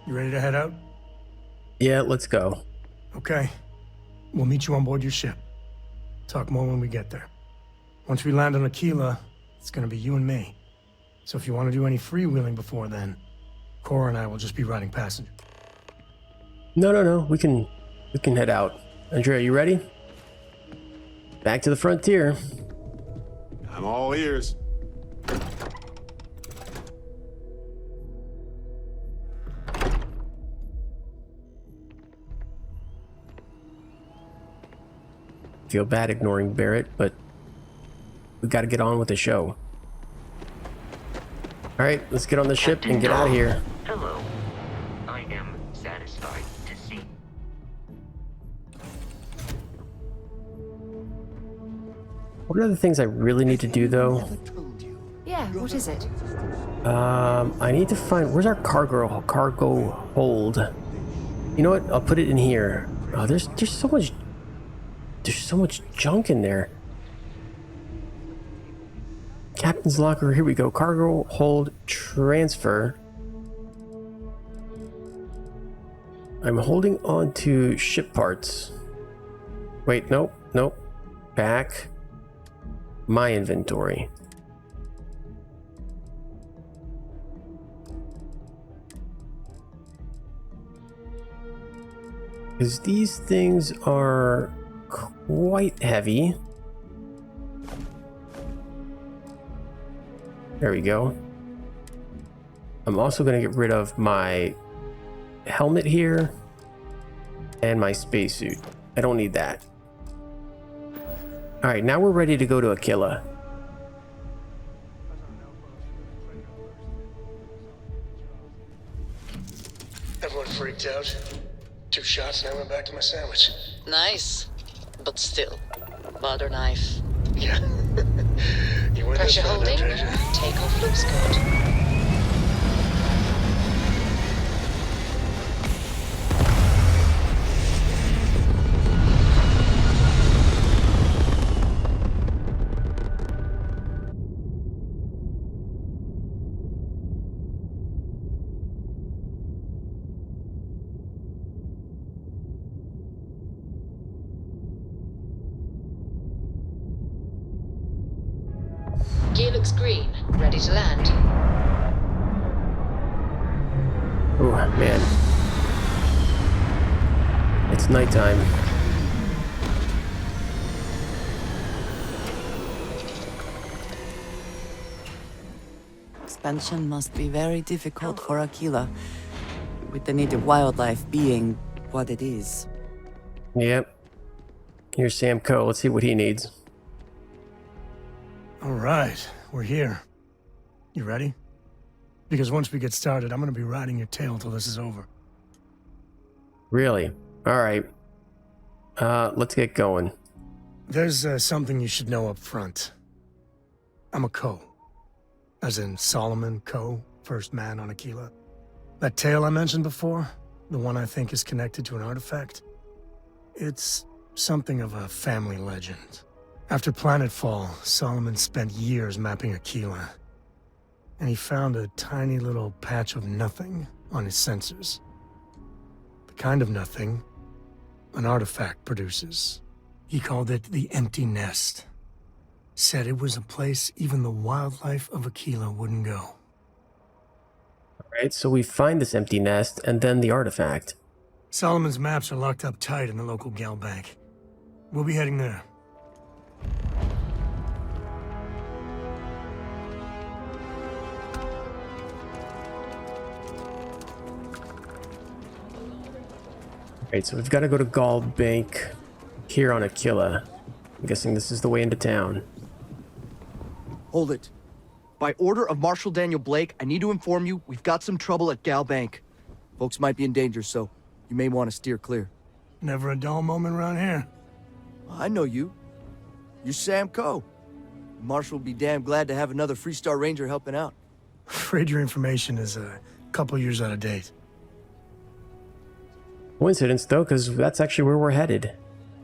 You ready to head out? Yeah, let's go. Okay. We'll meet you on board your ship. Talk more when we get there. Once we land on Akila, it's gonna be you and me. So if you want to do any freewheeling before then, Cora and I will just be riding passenger. No. We can head out. Andrea, you ready? Back to the frontier. I'm all ears. Feel bad ignoring Barrett, but we got to get on with the show. All right, let's get on the ship and get out of here. Hello. I am satisfied to see. One of the things I really need to do, though. Yeah, what is it? I need to find, where's our cargo hold? You know what? I'll put it in here. Oh, there's so much junk in there. Captain's locker. Here we go. Cargo hold transfer. I'm holding on to ship parts. Wait, nope. Back. My inventory. Because these things are quite heavy. There we go. I'm also going to get rid of my helmet here and my spacesuit. I don't need that. All right, now we're ready to go to Akila. Everyone freaked out. 2 shots and I went back to my sandwich. Nice, but still, butter knife. Yeah. You win this Pressure round, holding. Andrea. Takeoff looks good. Gear looks green. Ready to land. Oh man, it's nighttime. Expansion must be very difficult for Akila, with the native wildlife being what it is. Yep. Here's Sam Coe. Let's see what he needs. All right, we're here. You ready? Because once we get started, I'm gonna be riding your tail till this is over. Really? All right. Let's get going. There's something you should know up front. I'm a Coe. As in Solomon Coe, first man on Akila. That tale I mentioned before, the one I think is connected to an artifact, it's something of a family legend. After planetfall, Solomon spent years mapping Akila, and he found a tiny little patch of nothing on his sensors. The kind of nothing an artifact produces. He called it the Empty Nest. Said it was a place even the wildlife of Akila wouldn't go. All right, so we find this empty nest and then the artifact. Solomon's maps are locked up tight in the local gal bank. We'll be heading there. Alright, so we've got to go to Gall Bank here on Akila. I'm guessing this is the way into town. Hold it. By order of Marshal Daniel Blake, I need to inform you we've got some trouble at Gal Bank. Folks might be in danger, so you may want to steer clear. Never a dull moment around here. I know you. You're Sam Coe. Marshal will be damn glad to have another Freestar Ranger helping out. Afraid your information is a couple years out of date. Coincidence, though, because that's actually where we're headed.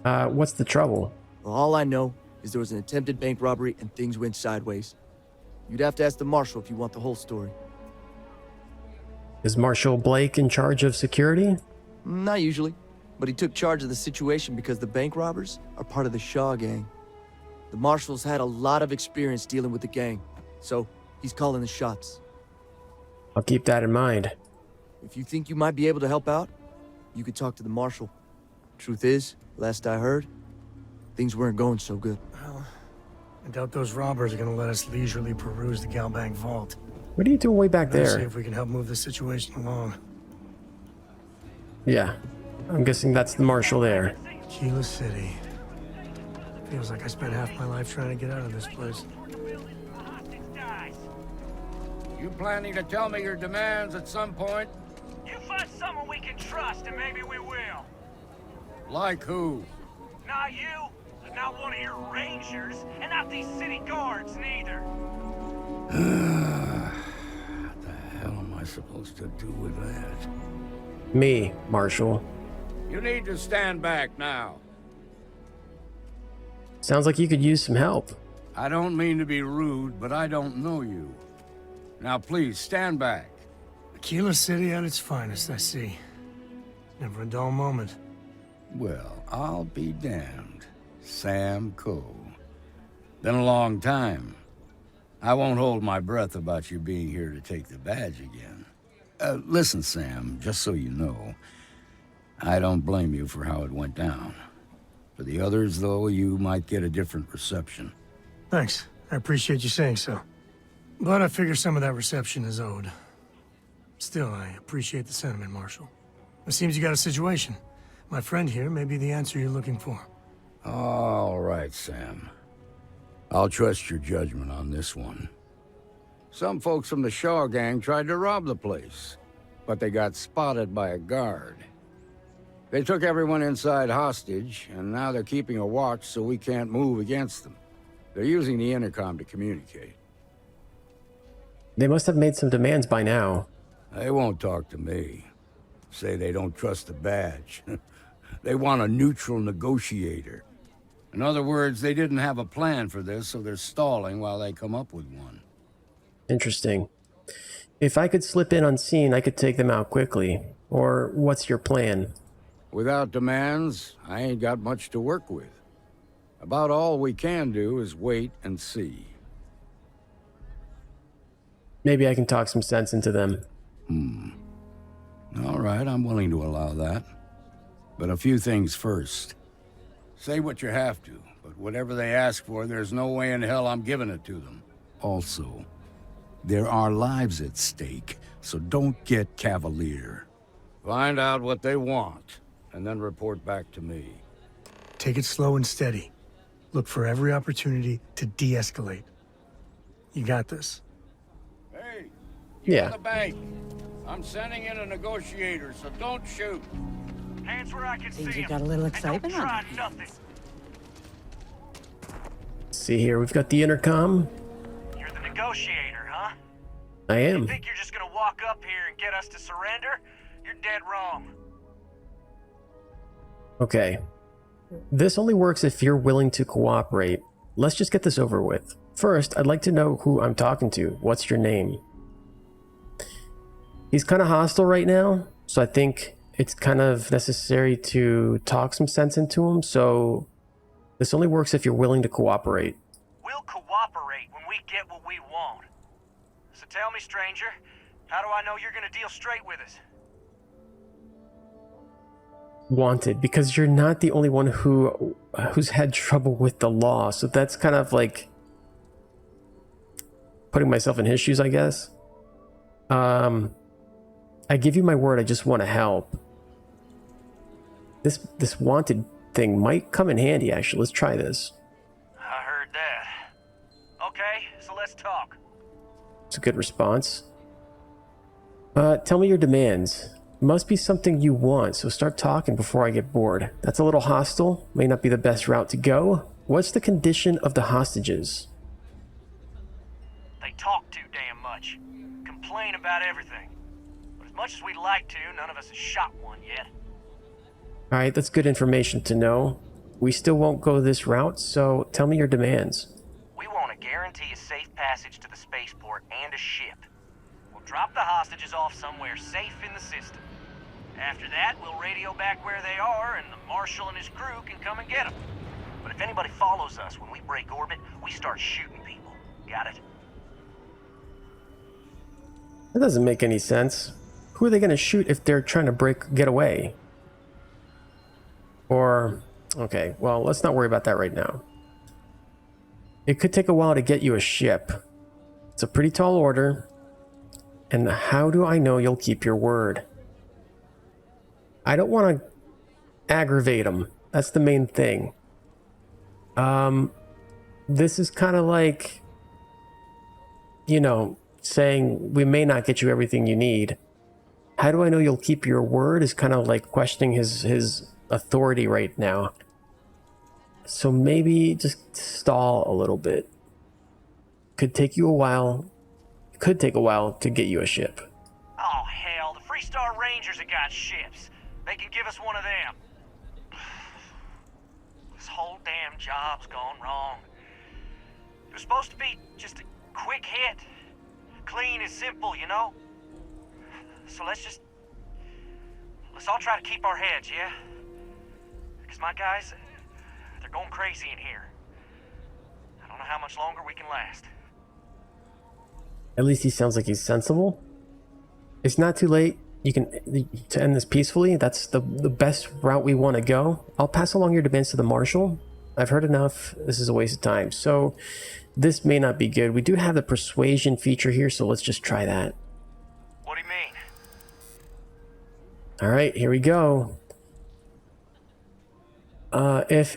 What's the trouble? Well, all I know is there was an attempted bank robbery and things went sideways. You'd have to ask the Marshal if you want the whole story. Is Marshal Blake in charge of security? Not usually, but he took charge of the situation because the bank robbers are part of the Shaw gang. The Marshal's had a lot of experience dealing with the gang, so he's calling the shots. I'll keep that in mind. If you think you might be able to help out, you could talk to the Marshal. Truth is, last I heard, things weren't going so good. Well, I doubt those robbers are gonna let us leisurely peruse the Galbank vault. What are you doing way back Let's see there? if we can help move the situation along. Yeah, I'm guessing that's the Marshal there. Akila City. Feels like I spent half my life trying to get out of this place. You planning to tell me your demands at some point? You find someone we can trust, and maybe we will. Like who? Not you, not one of your rangers, and not these city guards, neither. What the hell am I supposed to do with that? Me, Marshal. You need to stand back now. Sounds like you could use some help. I don't mean to be rude, but I don't know you. Now please, stand back. Akila City at its finest, I see. Never a dull moment. Well, I'll be damned. Sam Coe. Been a long time. I won't hold my breath about you being here to take the badge again. Listen, Sam, just so you know, I don't blame you for how it went down. For the others, though, you might get a different reception. Thanks. I appreciate you saying so. But I figure some of that reception is owed. Still, I appreciate the sentiment, Marshal. It seems you got a situation. My friend here may be the answer you're looking for. All right, Sam. I'll trust your judgment on this one. Some folks from the Shaw gang tried to rob the place, but they got spotted by a guard. They took everyone inside hostage, and now they're keeping a watch so we can't move against them. They're using the intercom to communicate. They must have made some demands by now. They won't talk to me. Say they don't trust the badge. They want a neutral negotiator. In other words, they didn't have a plan for this, so they're stalling while they come up with one. Interesting. If I could slip in unseen, I could take them out quickly. Or what's your plan? Without demands, I ain't got much to work with. About all we can do is wait and see. Maybe I can talk some sense into them. All right, I'm willing to allow that. But a few things first. Say what you have to, but whatever they ask for, there's no way in hell I'm giving it to them. Also, there are lives at stake, so don't get cavalier. Find out what they want, and then report back to me. Take it slow and steady. Look for every opportunity to de-escalate. You got this. Hey, Yeah. the bank. I'm sending in a negotiator, so don't shoot. Hands where I can Seems see you him. got a little And excitement don't on try it. nothing. See here, we've got the intercom. You're the negotiator, huh? I You am. think you're just gonna walk up here and get us to surrender? You're dead wrong. Okay. This only works if you're willing to cooperate. Let's just get this over with. First, I'd like to know who I'm talking to. What's your name? He's kind of hostile right now, so I think it's kind of necessary to talk some sense into him, so this only works if you're willing to cooperate. We'll cooperate when we get what we want. So tell me, stranger, how do I know you're gonna deal straight with us? Wanted, because you're not the only one who's had trouble with the law, so that's kind of like putting myself in his shoes, I guess. I give you my word, I just want to help. This wanted thing might come in handy, actually. Let's try this. I heard that. Okay, so let's talk. It's a good response. Tell me your demands. Must be something you want, so start talking before I get bored. That's a little hostile. May not be the best route to go. What's the condition of the hostages? They talk too damn much. Complain about everything. But as much as we'd like to, none of us has shot one yet. Alright, that's good information to know. We still won't go this route, so tell me your demands. We want to guarantee a safe passage to the spaceport and a ship. We'll drop the hostages off somewhere safe in the system. After that, we'll radio back where they are, and the Marshal and his crew can come and get them. But if anybody follows us when we break orbit, we start shooting people. Got it? That doesn't make any sense. Who are they going to shoot if they're trying to get away? Or, okay, well, let's not worry about that right now. It could take a while to get you a ship. It's a pretty tall order. And how do I know you'll keep your word? I don't want to aggravate them. That's the main thing. This is kind of like, you know, saying we may not get you everything you need. How do I know you'll keep your word is kind of like questioning his authority right now. So maybe just stall a little bit. Could take you a while. Could take a while to get you a ship. Oh, hell, the Freestar Rangers have got ships. They can give us one of them. This whole damn job's gone wrong. It was supposed to be just a quick hit. Clean and simple, you know? So let's all try to keep our heads, yeah? Because my guys, they're going crazy in here. I don't know how much longer we can last. At least he sounds like he's sensible. It's not too late. You can to end this peacefully. That's the best route we want to go. I'll pass along your demands to the Marshal. I've heard enough. This is a waste of time. So this may not be good. We do have the persuasion feature here, so let's just try that. What do you mean? All right, here we go. If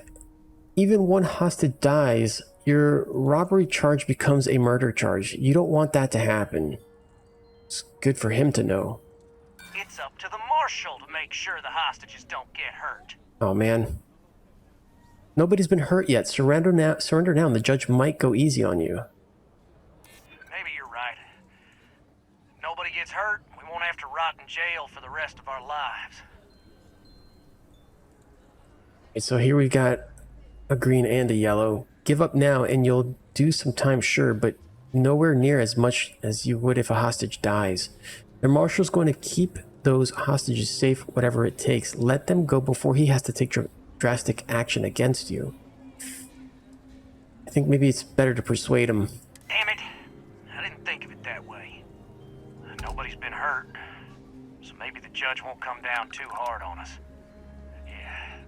even one hostage dies, your robbery charge becomes a murder charge. You don't want that to happen. It's good for him to know. It's up to the Marshal to make sure the hostages don't get hurt. Oh, man. Nobody's been hurt yet. Surrender now, and the judge might go easy on you. Maybe you're right. Nobody gets hurt, we won't have to rot in jail for the rest of our lives. Okay, so here we got a green and a yellow. Give up now and you'll do some time, sure, but nowhere near as much as you would if a hostage dies. The Marshal's going to keep those hostages safe, whatever it takes. Let them go before he has to take drastic action against you. I think maybe it's better to persuade him. Damn it. I didn't think of it that way. Nobody's been hurt, so maybe the judge won't come down too hard on us. Yeah.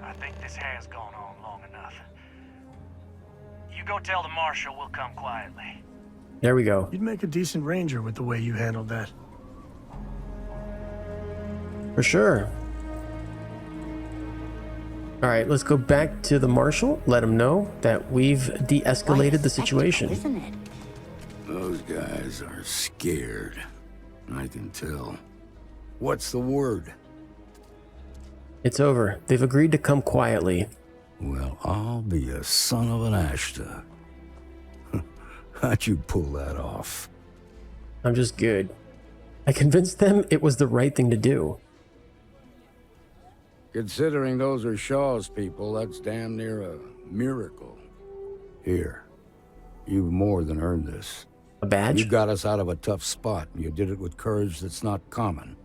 I think this has gone on long enough. You go tell the Marshal we'll come quietly. There we go. You'd make a decent ranger with the way you handled that. For sure. All right, let's go back to the Marshal. Let him know that we've de-escalated the situation. Isn't it? Those guys are scared. I can tell. What's the word? It's over. They've agreed to come quietly. Well, I'll be a son of an Ashta. How'd you pull that off? I'm just good. I convinced them it was the right thing to do. Considering those are Shaw's people, that's damn near a miracle. Here, you've more than earned this. A badge? You got us out of a tough spot, and you did it with courage that's not common.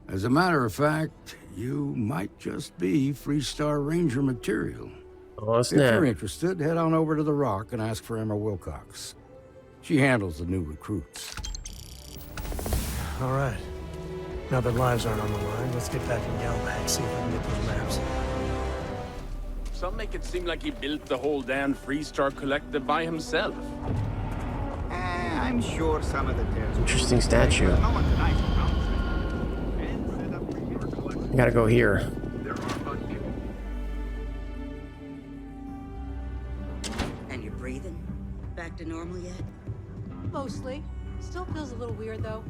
As a matter of fact, you might just be Freestar Ranger material. Oh, If snap. you're interested, head on over to the Rock and ask for Emma Wilcox. She handles the new recruits. All right. Now that lives aren't on the line, let's get back in Galback, see if we can get those maps. Some make it seem like he built the whole damn Freestar Collective by himself. I'm sure some of the tales. Interesting statue. No one denies it. I gotta go here. And you're breathing? Back to normal yet? Mostly. Still feels a little weird though.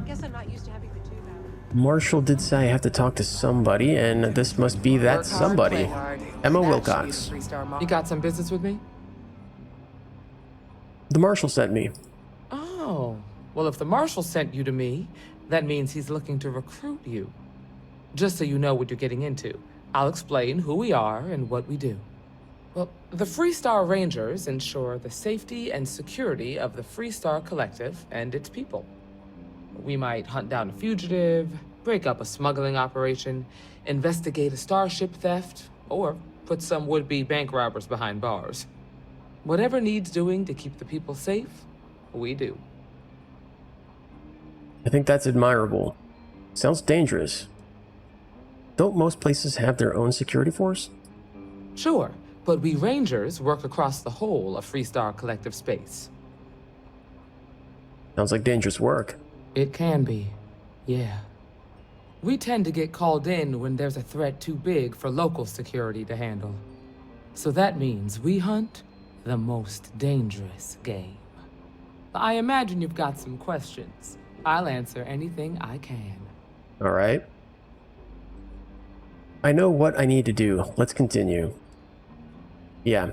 Guess I'm not used to having the tube out. Marshal did say I have to talk to somebody, and this must be that somebody. Emma Wilcox. You got some business with me? The Marshal sent me. Oh, well, if the Marshal sent you to me, that means he's looking to recruit you. Just so you know what you're getting into, I'll explain who we are and what we do. Well, the Freestar Rangers ensure the safety and security of the Freestar Collective and its people. We might hunt down a fugitive, break up a smuggling operation, investigate a starship theft, or put some would-be bank robbers behind bars. Whatever needs doing to keep the people safe, we do. I think that's admirable. Sounds dangerous. Don't most places have their own security force? Sure, but we Rangers work across the whole of Freestar collective space. Sounds like dangerous work. It can be, yeah. We tend to get called in when there's a threat too big for local security to handle. So that means we hunt the most dangerous game. I imagine you've got some questions. I'll answer anything I can. All right. I know what I need to do. Let's continue. Yeah.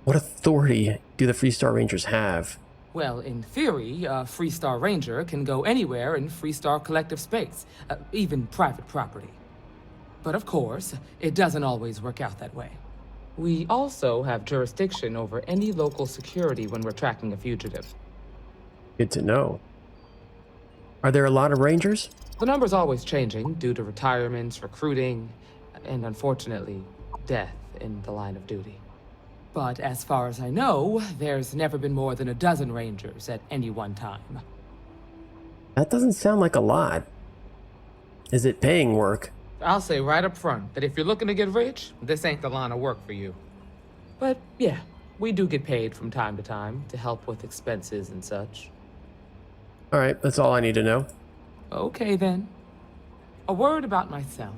What authority do the Freestar Rangers have? Well, in theory, a Freestar Ranger can go anywhere in Freestar collective space, even private property. But of course, it doesn't always work out that way. We also have jurisdiction over any local security when we're tracking a fugitive. Good to know. Are there a lot of Rangers? The number's always changing due to retirements, recruiting, and unfortunately, death in the line of duty. But as far as I know, there's never been more than a dozen Rangers at any one time. That doesn't sound like a lot. Is it paying work? I'll say right up front that if you're looking to get rich, this ain't the line of work for you. But yeah, we do get paid from time to time to help with expenses and such. All right, that's all I need to know. Okay then. A word about myself.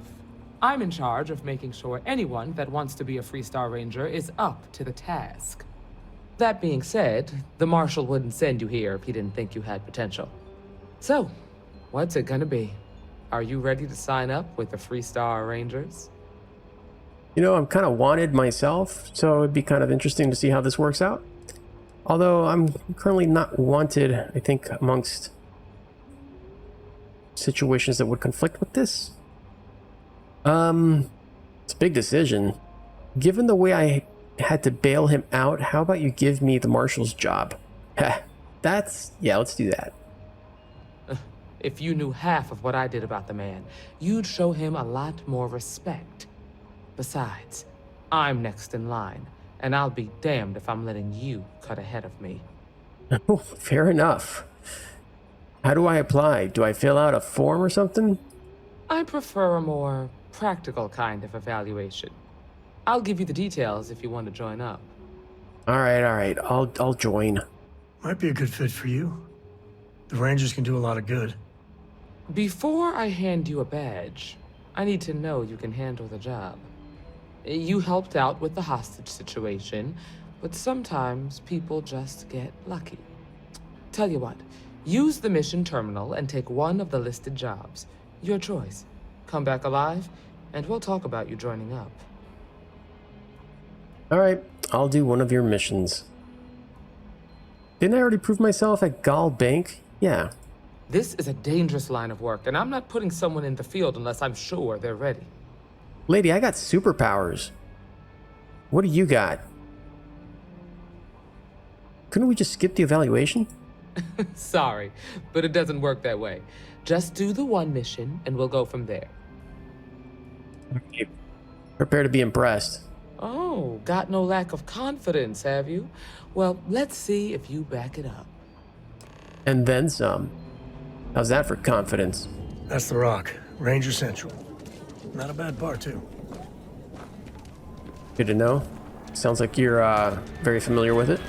I'm in charge of making sure anyone that wants to be a Freestar Ranger is up to the task. That being said, the Marshal wouldn't send you here if he didn't think you had potential. So, what's it gonna be? Are you ready to sign up with the Freestar Rangers? You know, I'm kind of wanted myself, so it'd be kind of interesting to see how this works out. Although I'm currently not wanted, I think, amongst situations that would conflict with this. It's a big decision. Given the way I had to bail him out, how about you give me the Marshal's job? Yeah, let's do that. If you knew half of what I did about the man, you'd show him a lot more respect. Besides, I'm next in line, and I'll be damned if I'm letting you cut ahead of me. Oh, fair enough. How do I apply? Do I fill out a form or something? I prefer a more practical kind of evaluation. I'll give you the details if you want to join up. All right. I'll join. Might be a good fit for you. The Rangers can do a lot of good. Before I hand you a badge, I need to know you can handle the job. You helped out with the hostage situation, but sometimes people just get lucky. Tell you what, use the mission terminal and take one of the listed jobs. Your choice. Come back alive, and we'll talk about you joining up. All right, I'll do one of your missions. Didn't I already prove myself at Gal Bank? Yeah. This is a dangerous line of work, and I'm not putting someone in the field unless I'm sure they're ready. Lady, I got superpowers. What do you got? Couldn't we just skip the evaluation? Sorry, but it doesn't work that way. Just do the one mission, and we'll go from there. Okay. Prepare to be impressed. Oh, got no lack of confidence, have you? Well, let's see if you back it up. And then some. How's that for confidence? That's the Rock, Ranger Central. Not a bad bar, too. Good to know. Sounds like you're very familiar with it.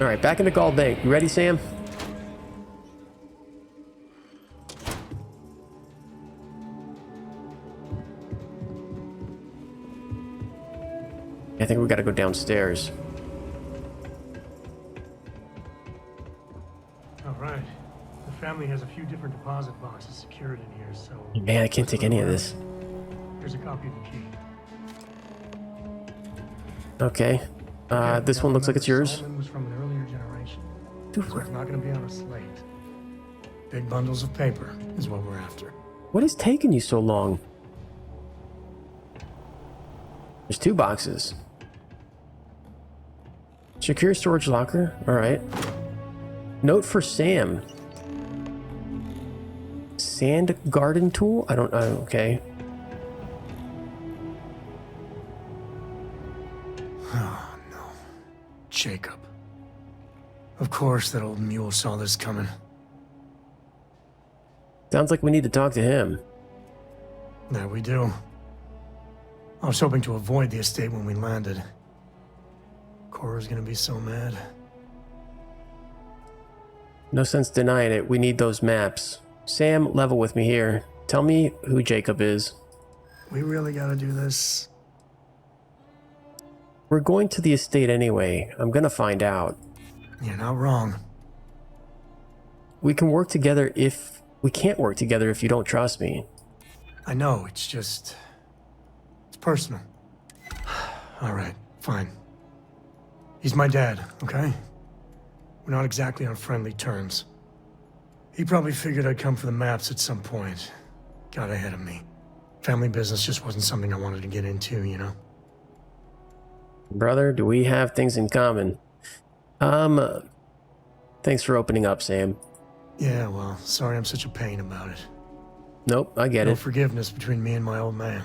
All right, back into Gal Bank. You ready, Sam? I think we gotta go downstairs. All right. The family has a few different deposit boxes secured in here, so... Man, I can't take any of this. Here's a copy of the key. Okay. This one looks like it's yours. Solomon was from an earlier generation. Dude, So it's not going to be on a slate. Big bundles of paper is what we're after. what is taking you so long? There's 2 boxes. Secure storage locker. All right. Note for Sam. Sand garden tool? I don't know. Okay. Oh, no. Jacob. Of course that old mule saw this coming. Sounds like we need to talk to him. There we do. I was hoping to avoid the estate when we landed. Cora's gonna be so mad. No sense denying it. We need those maps. Sam, level with me here. Tell me who Jacob is. We really gotta do this? We're going to the estate anyway. I'm gonna find out. You're not wrong. We can work together if... We can't work together if you don't trust me. I know, it's just... It's personal. Alright, fine. He's my dad, okay? We're not exactly on friendly terms. He probably figured I'd come for the maps at some point. Got ahead of me. Family business just wasn't something I wanted to get into, you know? Brother, do we have things in common? Thanks for opening up, Sam. Yeah, well, sorry I'm such a pain about it. Nope, I get No it. forgiveness between me and my old man.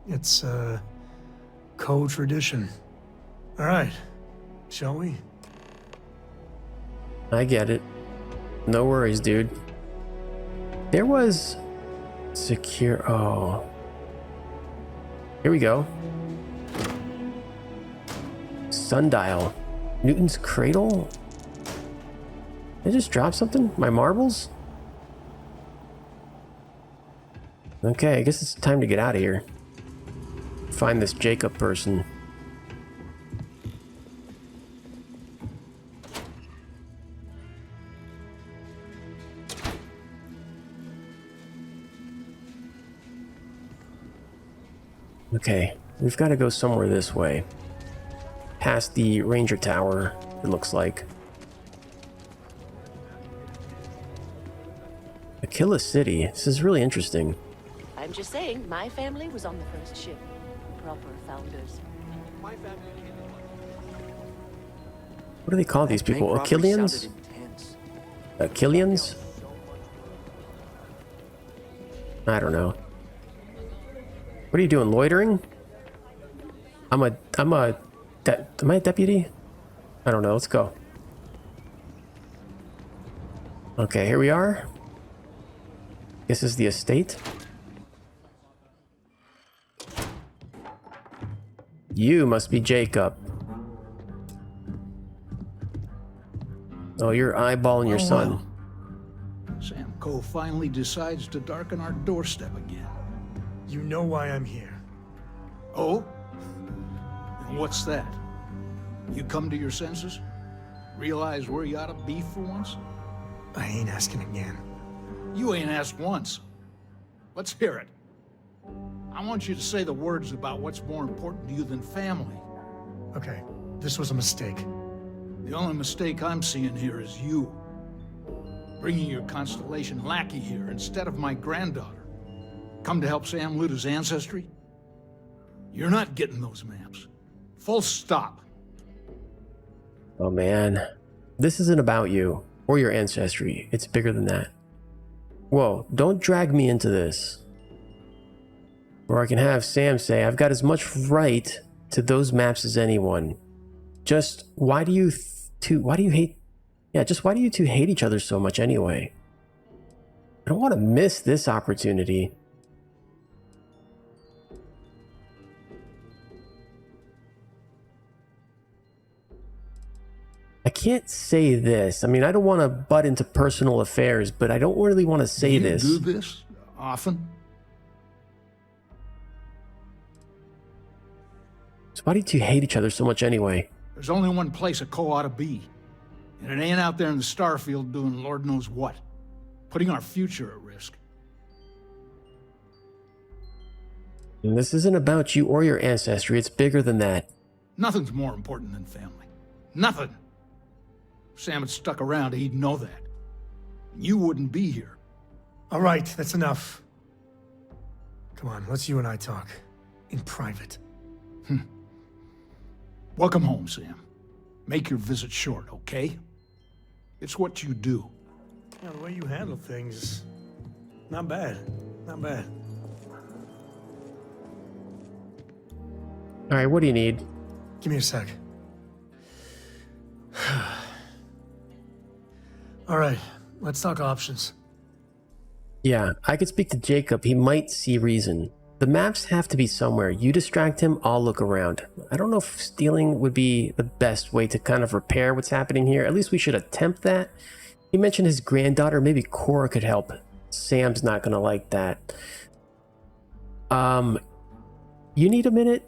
It's, co-tradition. Alright, shall we? I get it. No worries, dude. There was... Secure... Oh. Here we go. Sundial. Newton's cradle? Did I just drop something? My marbles? Okay, I guess it's time to get out of here. Find this Jacob person. Okay, we've got to go somewhere this way. Past the ranger tower, it looks like. Akila City. This is really interesting. I'm just saying, my family was on the first ship. Proper founders. What do they call these people? Akilians? Akilians? I don't know. What are you doing? Loitering? Am I a deputy? I don't know. Let's go. Okay, here we are. This is the estate. You must be Jacob. Oh, you're eyeballing your son. Sam Coe finally decides to darken our doorstep again. You know why I'm here. Oh? And what's that? You come to your senses? Realize where you ought to be for once? I ain't asking again. You ain't asked once. Let's hear it. I want you to say the words about what's more important to you than family. Okay, this was a mistake. The only mistake I'm seeing here is you. Bringing your Constellation lackey here instead of my granddaughter. Come to help Sam loot his ancestry? You're not getting those maps. Full stop. Oh man. This isn't about you or your ancestry. It's bigger than that. Whoa, don't drag me into this. Or I can have Sam say, I've got as much right to those maps as anyone. Just, why do you hate... Yeah, just why do you two hate each other so much anyway? I don't want to miss this opportunity. I can't say this. I mean, I don't want to butt into personal affairs, but I don't really want to say this. Do this often? So why do you two hate each other so much anyway? There's only one place a Co ought to be. And it ain't out there in the Starfield doing Lord knows what. Putting our future at risk. And this isn't about you or your ancestry. It's bigger than that. Nothing's more important than family. Nothing. If Sam had stuck around, he'd know that. You wouldn't be here. All right, that's enough. Come on, let's you and I talk. In private. Welcome home, Sam. Make your visit short, okay? It's what you do. Yeah, the way you handle things, not bad. Not bad. All right, what do you need? Give me a sec. All right, let's talk options. Yeah, I could speak to Jacob. He might see reason. The maps have to be somewhere. You distract him, I'll look around. I don't know if stealing would be the best way to kind of repair what's happening here. At least we should attempt that. He mentioned his granddaughter. Maybe Cora could help. Sam's not going to like that. You need a minute?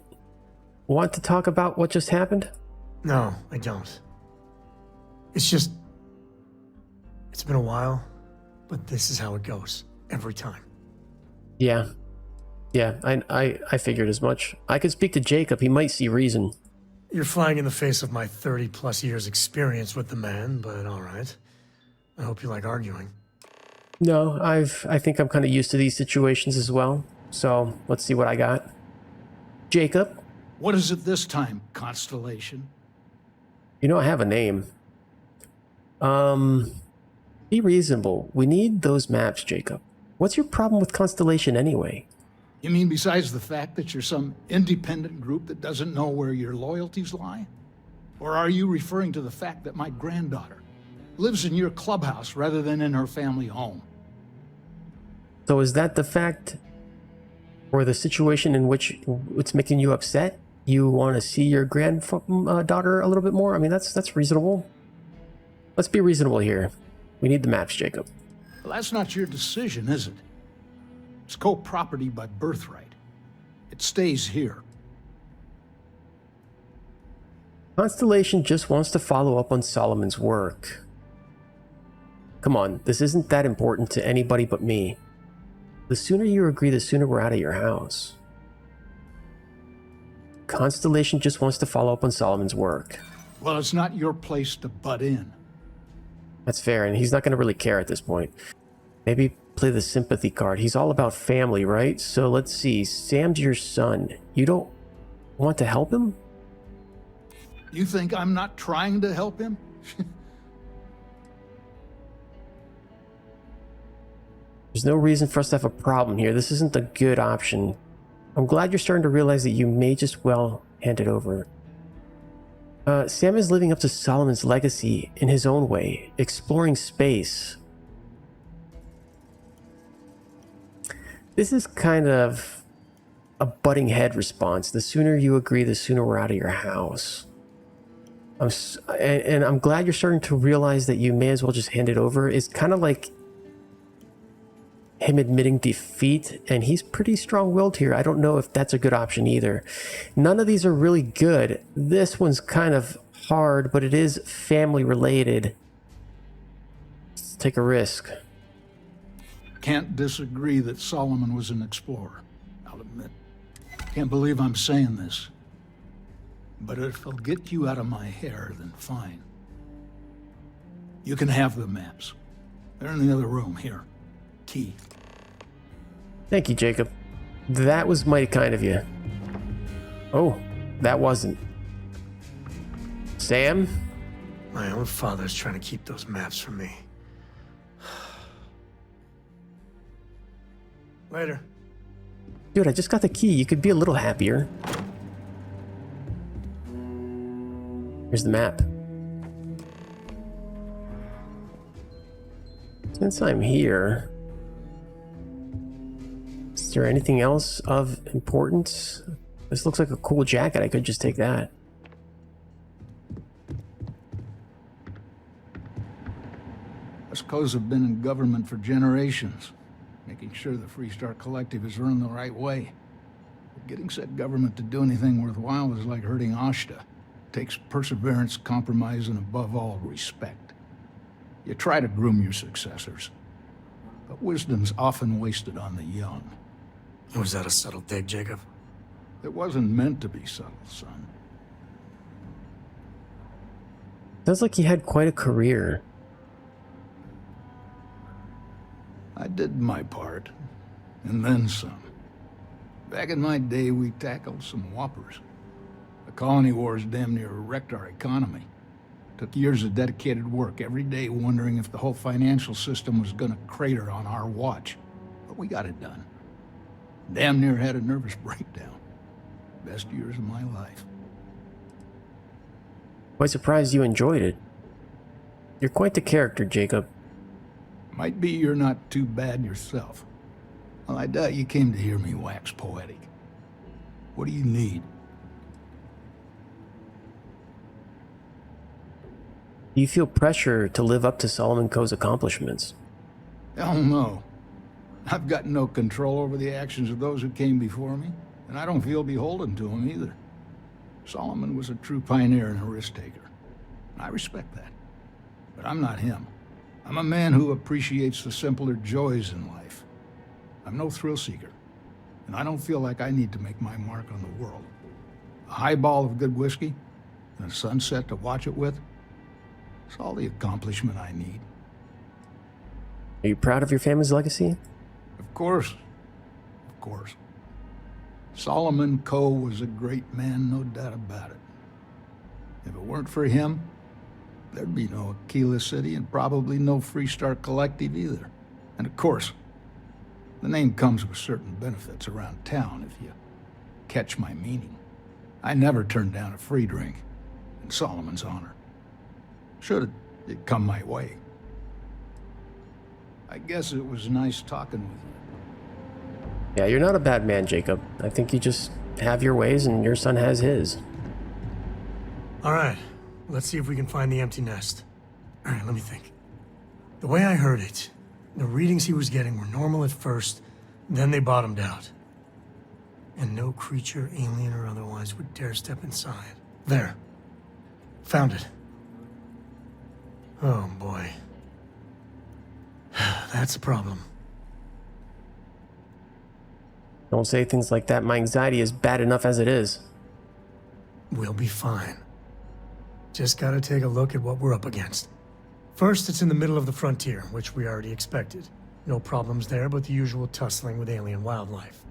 Want to talk about what just happened? No, I don't. It's been a while, but this is how it goes every time. Yeah. Yeah, I figured as much. I could speak to Jacob. He might see reason. You're flying in the face of my 30-plus years experience with the man, but all right. I hope you like arguing. No, I think I'm kind of used to these situations as well. So let's see what I got. Jacob. What is it this time, Constellation? You know I have a name. Be reasonable. We need those maps, Jacob. What's your problem with Constellation anyway? You mean besides the fact that you're some independent group that doesn't know where your loyalties lie? Or are you referring to the fact that my granddaughter lives in your clubhouse rather than in her family home? So is that the fact or the situation in which it's making you upset? You want to see your granddaughter a little bit more? I mean, that's reasonable. Let's be reasonable here. We need the maps, Jacob. Well, that's not your decision, is it? It's co-property by birthright. It stays here. Constellation just wants to follow up on Solomon's work. Come on, this isn't that important to anybody but me. The sooner you agree, the sooner we're out of your house. Constellation just wants to follow up on Solomon's work. Well, it's not your place to butt in. That's fair, and he's not going to really care at this point. Maybe play the sympathy card. He's all about family, right? So let's see. Sam's your son. You don't want to help him? You think I'm not trying to help him? There's no reason for us to have a problem here. This isn't a good option. I'm glad you're starting to realize that you may just well hand it over. Sam is living up to Solomon's legacy in his own way, exploring space. This is kind of a butting head response. The sooner you agree, the sooner we're out of your house. And I'm glad you're starting to realize that you may as well just hand it over. It's kind of like him admitting defeat, and he's pretty strong-willed here. I don't know if that's a good option either. None of these are really good. This one's kind of hard, but it is family-related. Let's take a risk. Can't disagree that Solomon was an explorer, I'll admit. Can't believe I'm saying this. But if it'll get you out of my hair, then fine. You can have the maps. They're in the other room, here. Key. Thank you, Jacob. That was mighty kind of you. Oh, that wasn't. Sam? My own father's trying to keep those maps from me. Later. Dude, I just got the key. You could be a little happier. Here's the map. Since I'm here, is there anything else of importance? This looks like a cool jacket. I could just take that. Us Co's have been in government for generations, making sure the Freestar Collective is run the right way. But getting said government to do anything worthwhile is like hurting Ashta. Takes perseverance, compromise, and above all, respect. You try to groom your successors, but wisdom's often wasted on the young. Was that a subtle dig, Jacob? It wasn't meant to be subtle, son. Sounds like he had quite a career. I did my part, and then some. Back in my day, we tackled some whoppers. The colony wars damn near wrecked our economy. Took years of dedicated work, every day wondering if the whole financial system was gonna crater on our watch. But we got it done. Damn near had a nervous breakdown. Best years of my life. Quite surprised you enjoyed it. You're quite the character, Jacob. Might be you're not too bad yourself. Well, I doubt you came to hear me wax poetic. What do you need? Do you feel pressure to live up to Solomon Coe's accomplishments? Hell no. I've got no control over the actions of those who came before me, and I don't feel beholden to them either. Solomon was a true pioneer and a risk-taker. I respect that. But I'm not him. I'm a man who appreciates the simpler joys in life. I'm no thrill-seeker, and I don't feel like I need to make my mark on the world. A highball of good whiskey, and a sunset to watch it with, it's all the accomplishment I need. Are you proud of your family's legacy? Of course. Of course. Solomon Coe was a great man, no doubt about it. If it weren't for him, there'd be no Akila City and probably no Freestar Collective either. And of course, the name comes with certain benefits around town if you catch my meaning. I never turned down a free drink in Solomon's honor. Should it come my way. I guess it was nice talking with you. Yeah, you're not a bad man, Jacob. I think you just have your ways and your son has his. All right, let's see if we can find the empty nest. All right, let me think. The way I heard it, the readings he was getting were normal at first, then they bottomed out. And no creature, alien or otherwise, would dare step inside. There. Found it. Oh boy. That's a problem. Don't say things like that. My anxiety is bad enough as it is. We'll be fine. Just gotta take a look at what we're up against. First, it's in the middle of the frontier, which we already expected. No problems there, but the usual tussling with alien wildlife.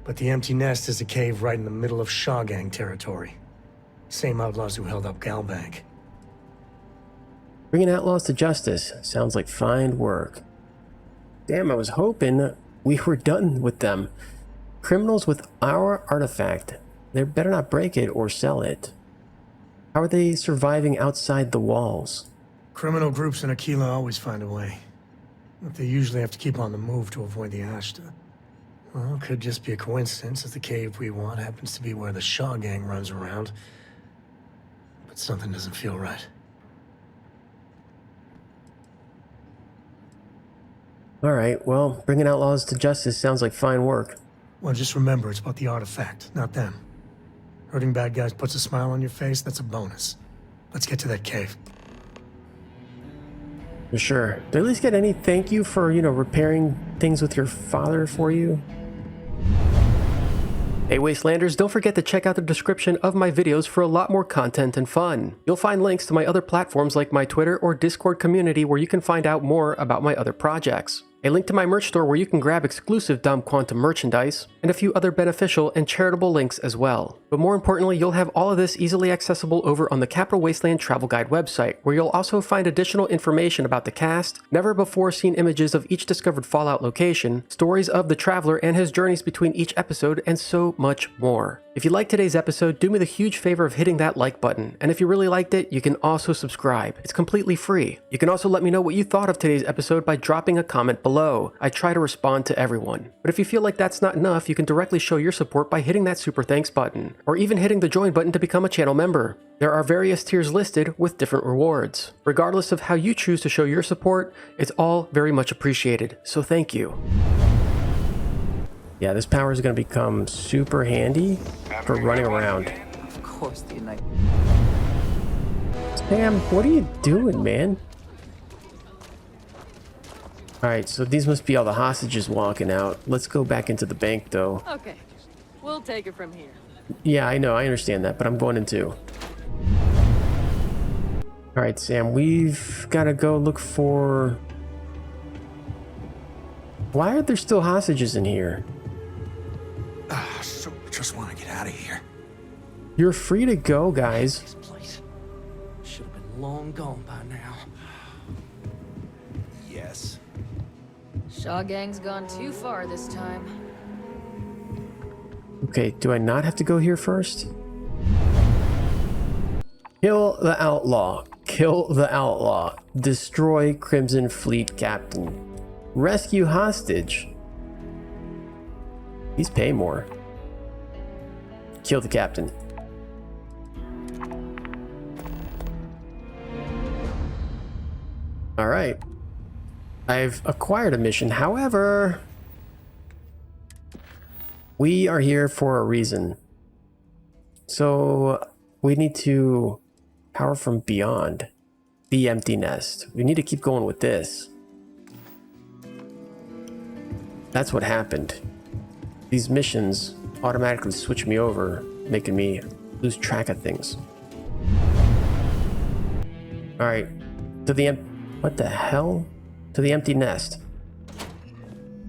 But the empty nest is a cave right in the middle of Shaw Gang territory. Same outlaws who held up Galbank. Bringing outlaws to justice sounds like fine work. Damn, I was hoping we were done with them. Criminals with our artifact. They better not break it or sell it. How are they surviving outside the walls? Criminal groups in Akila always find a way. But they usually have to keep on the move to avoid the Ashta. Well, it could just be a coincidence that the cave we want happens to be where the Shaw Gang runs around. But something doesn't feel right. Alright, well, bringing outlaws to justice sounds like fine work. Well, just remember, it's about the artifact, not them. Hurting bad guys puts a smile on your face, that's a bonus. Let's get to that cave. For sure. Do I at least get any thank you for, repairing things with your father for you? Hey Wastelanders, don't forget to check out the description of my videos for a lot more content and fun. You'll find links to my other platforms like my Twitter or Discord community where you can find out more about my other projects. A link to my merch store where you can grab exclusive Dumb Quantum merchandise, and a few other beneficial and charitable links as well. But more importantly, you'll have all of this easily accessible over on the Capital Wasteland Travel Guide website, where you'll also find additional information about the cast, never before seen images of each discovered Fallout location, stories of the traveler and his journeys between each episode, and so much more. If you liked today's episode, do me the huge favor of hitting that like button, and if you really liked it, you can also subscribe. It's completely free. You can also let me know what you thought of today's episode by dropping a comment below. I try to respond to everyone. But if you feel like that's not enough, you can directly show your support by hitting that super thanks button, or even hitting the join button to become a channel member. There are various tiers listed with different rewards. Regardless of how you choose to show your support, it's all very much appreciated, so thank you. Yeah, this power is going to become super handy for running around. Of course, the United. Sam, what are you doing, man? Alright, so these must be all the hostages walking out. Let's go back into the bank, though. Okay, we'll take it from here. Yeah, I know, I understand that, but I'm going in too. Alright, Sam, we've got to go look for... Why are there still hostages in here? So just want to get out of here. You're free to go, guys. This place should have been long gone by now. Yes. Shaw Gang's gone too far this time. Okay, do I not have to go here first? Kill the outlaw. Kill the outlaw. Destroy Crimson Fleet captain. Rescue hostage. These pay more. Kill the captain. Alright. I've acquired a mission. However, we are here for a reason. So we need to power from beyond the empty nest. We need to keep going with this. That's what happened. These missions automatically switch me over, making me lose track of things. All right, to the what the hell? To the empty nest.